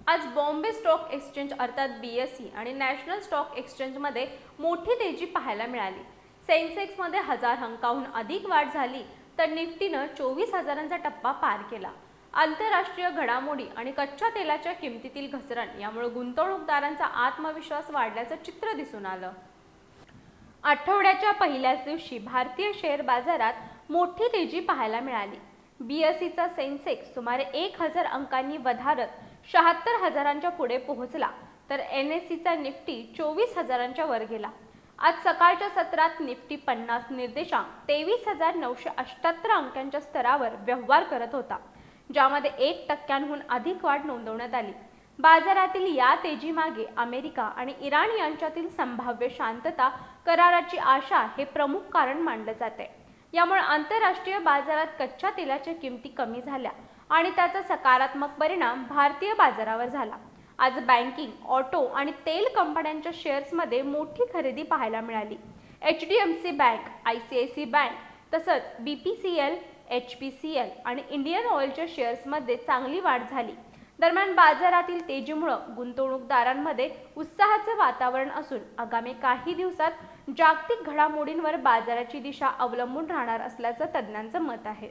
आज Bombay stock exchange अर्थात BSE आणि नॅशनल स्टॉक एक्सचेंजमध्ये मोठी तेजी पाहायला मिळाली। सेन्सेक्समध्ये 1000 अंकांहून अधिक वाढ झाली, तर निफ्टीनं 24,000चा टप्पा पार केला। आंतरराष्ट्रीय घडामोडी आणि कच्च्या तेलाच्या किमतीतील घसरण यामुळे गुंतवणूकदारांचा आत्मविश्वास वाढल्याचं चित्र दिसून आलं। आठवड्याच्या पहिल्याच दिवशी भारतीय शेअर बाजारात मोठी तेजी पाहायला मिळाली। BSEचा सेन्सेक्स सुमारे 1000 अंकांनी वधारत 76,000च्या पुढे पोहोचला, तर NSEचा निफ्टी 24,000च्या वर गेला। आज सकाळच्या सत्रात निफ्टी 50 निर्देशांक 23,978 अंकांच्या स्तरावर व्यवहार करत होता, ज्यामध्ये 1% अधिक वाढ नोंदवण्यात आली। बाजारातील या तेजीमागे अमेरिका आणि इराण यांच्यातील संभाव्य शांतता कराराची आशा हे प्रमुख कारण मानले जाते। यामुळे आंतरराष्ट्रीय बाजारात कच्च्या तेलाच्या किमती कमी झाल्या आणि त्याचा सकारात्मक परिणाम भारतीय बाजारावर झाला। आज बँकिंग, ऑटो आणि तेल कंपन्यांच्या शेअर्समध्ये मोठी खरेदी पाहायला मिळाली। HDFC बँक, ICICI बँक तसंच BPCL, HPCL आणि इंडियन ऑइलच्या शेअर्समध्ये चांगली वाढ झाली। दरम्यान बाजारातील तेजीमुळे गुंतवणूकदारांमध्ये उत्साहाचे वातावरण असून आगामी काही दिवसात जागतिक घडामोडींवर बाजाराची दिशा अवलंबून राहणार असल्याचं तज्ज्ञांचं मत आहे।